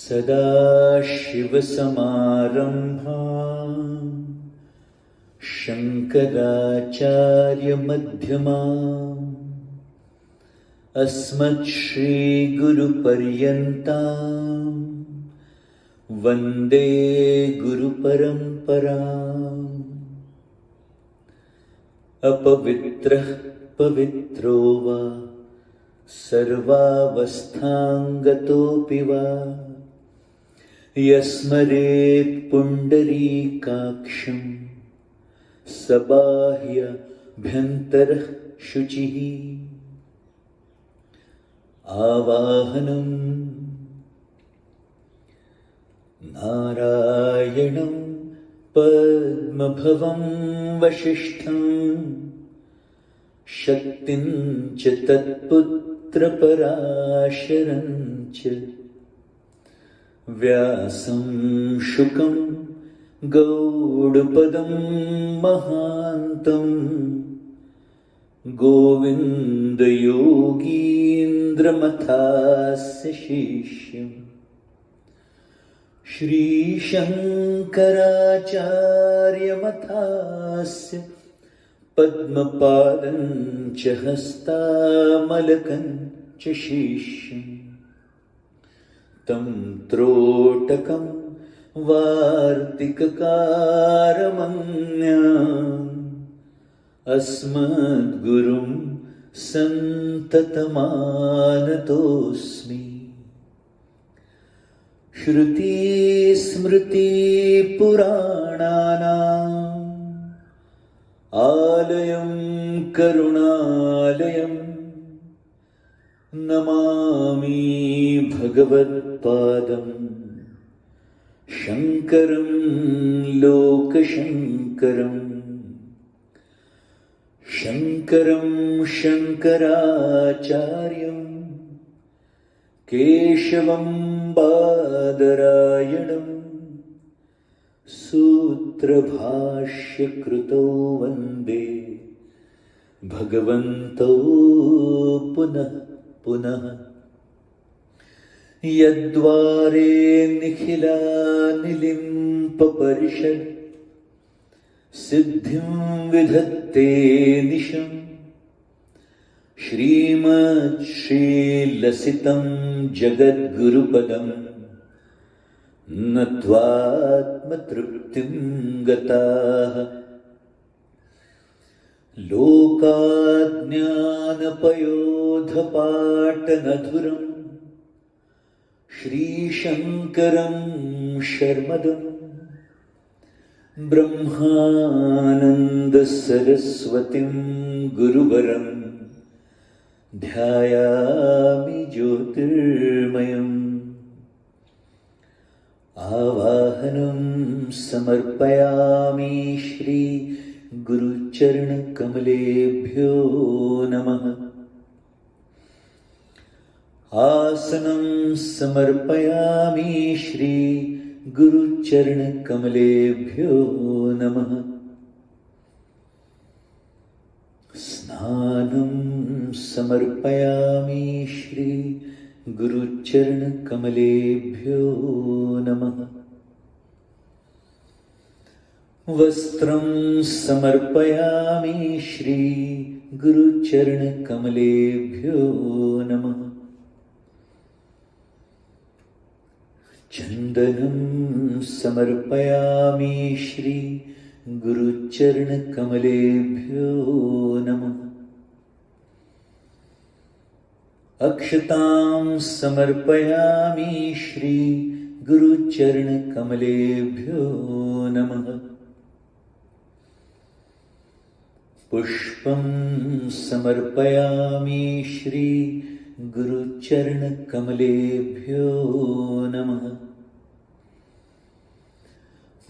सदाशिवसमारम्भाम् शङ्कराचार्यमध्यमाम् अस्मत्श्रीगुरुपर्यन्ताम् वन्दे गुरुपरम्पराम्। अपवित्रः पवित्रो वा सर्वावस्थाङ्गतोऽपि वा यस्मरेत् पुण्डरीकाक्षं सबाह्यभ्यन्तरः शुचिः। आवाहनम् नारायणं पद्मभवं वसिष्ठं शक्तिं च तत्पुत्रपराशरं च व्यासं शुकं गौडपदं महान्तं गोविन्दयोगीन्द्रमथास्य शिष्यम् श्रीशङ्कराचार्यमथास्य पद्मपादं च हस्तामलकं च शिष्यम् तं त्रोटकं वार्तिककारमन्याम् अस्मद्गुरुं सन्ततमानतोऽस्मि। श्रुतिस्मृतिपुराणानाम् आलयं करुणालयं नमामि भगवत्पादं शङ्करं लोकशङ्करम्। शङ्करं शङ्कराचार्यं केशवं बादरायणं सूत्रभाष्यकृतौ वन्दे भगवन्तौ पुनः पुनः। यद्वारे निखिलानिलिम्पपरिषद् सिद्धिं विधत्ते निशम् श्रीमच्छ्रीलसितं जगद्गुरुपदं नत्वात्मतृप्तिं गताः। लोकाज्ञानपयोधपाटनधुरं श्रीशङ्करं शर्मदम् ब्रह्मानन्दसरस्वतीं गुरुवरं ध्यायामि ज्योतिर्मयम्। आवाहनं समर्पयामि श्री गुरुचरणकमलेभ्यो नमः। आसनं समर्पयामि श्री गुरुचरणकमलेभ्यो नमः। स्नानं समर्पयामि श्री गुरुचरणकमलेभ्यो नमः। वस्त्रं समर्पयामि श्री गुरुचरणकमलेभ्यो नमः। चन्दनं समर्पयामि श्री गुरुचरणकमलेभ्यो नमः। अक्षतां समर्पयामि श्री गुरुचरणकमलेभ्यो नमः। पुष्पं समर्पयामि श्री गुरुचरणकमलेभ्यो नमः।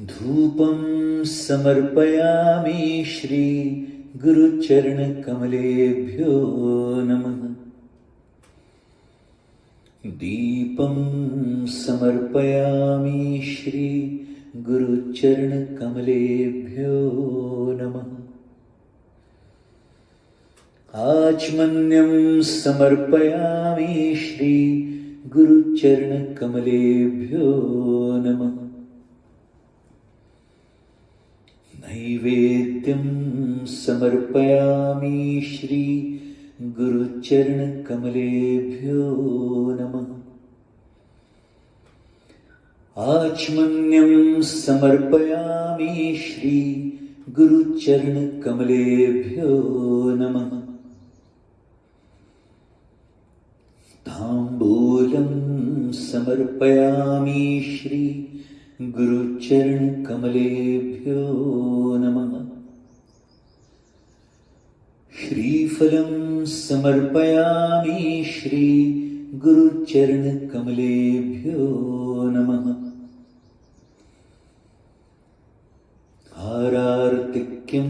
धूपं समर्पयामि श्री गुरुचरणकमलेभ्यो नमः। दीपं समर्पयामि श्री गुरुचरणकमलेभ्यो नमः। आचमन्यं समर्पयामि श्री गुरुचरणकमलेभ्यो नमः। नैवेद्यं समर्पयामि श्री गुरुचरणकमलेभ्यो नमः। आचमन्यं समर्पयामि श्री गुरुचरणकमलेभ्यो नमः। ताम्बूलं समर्पयामि श्री गुरुचरणकमलेभ्यो नमः। श्रीफलं समर्पयामि श्री गुरुचरणकमलेभ्यो नमः। हारार्तिक्यं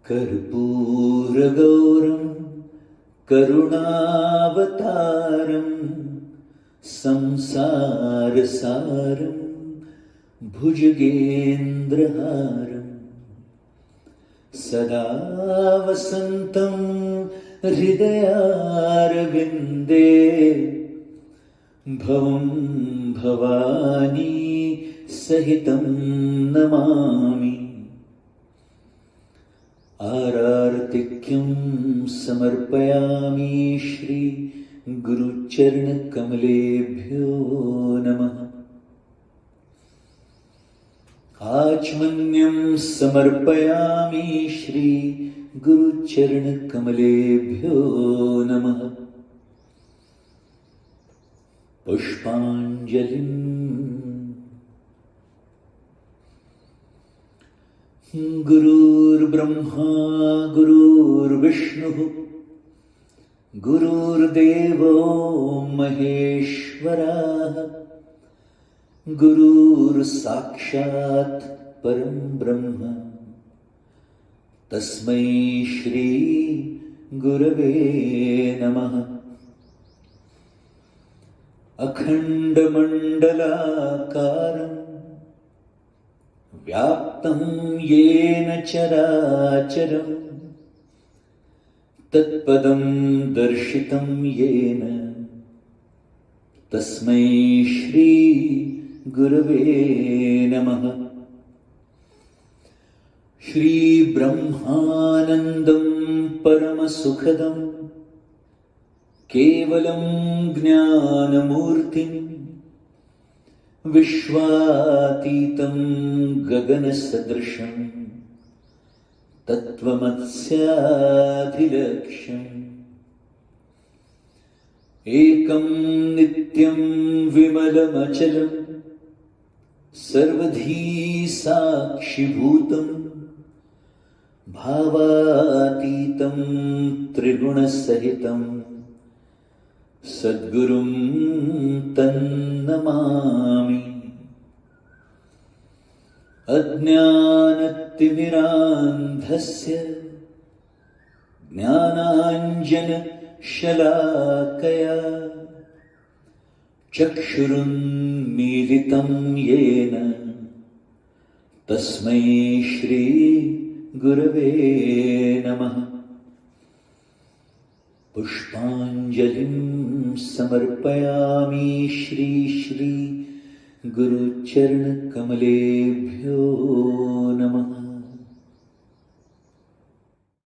कर्पूरगौरं करुणावतारं संसारसारं भुजगेन्द्रहारं सदा वसन्तं हृदयारविन्दे भवं भवानी सहितं नमामि। आरार्तिक्यं समर्पयामि श्री गुरुचरणकमलेभ्यो नमः। आचमन्यं समर्पयामि श्री गुरुचरणकमलेभ्यो नमः। पुष्पाञ्जलिम् गुरुर्ब्रह्मा गुरुर्विष्णुः गुरुर्देवो महेश्वरः गुरुर्साक्षात् परं ब्रह्म तस्मै श्री गुरवे नमः। अखण्डमण्डलाकारं व्याप्तं येन चराचरं तत्पदं दर्शितं येन तस्मै श्री गुरवे नमः। श्रीब्रह्मानन्दं परमसुखदं केवलं ज्ञानमूर्तिं विश्वातीतं गगनसदृशं तत्त्वमस्याधिलक्ष्यम् एकं नित्यं विमलमचलं सर्वधी साक्षिभूतं भावातीतं त्रिगुणसहितं सद्गुरुं तन्नमामि। अज्ञानतिमिरान्धस्य ज्ञानाञ्जनशलाकया चक्षुरुन्मीलितं येन तस्मै श्री गुरवे नमः। पुष्पाञ्जलिं समर्पयामि श्री गुरुचरणकमलेभ्यो नमः।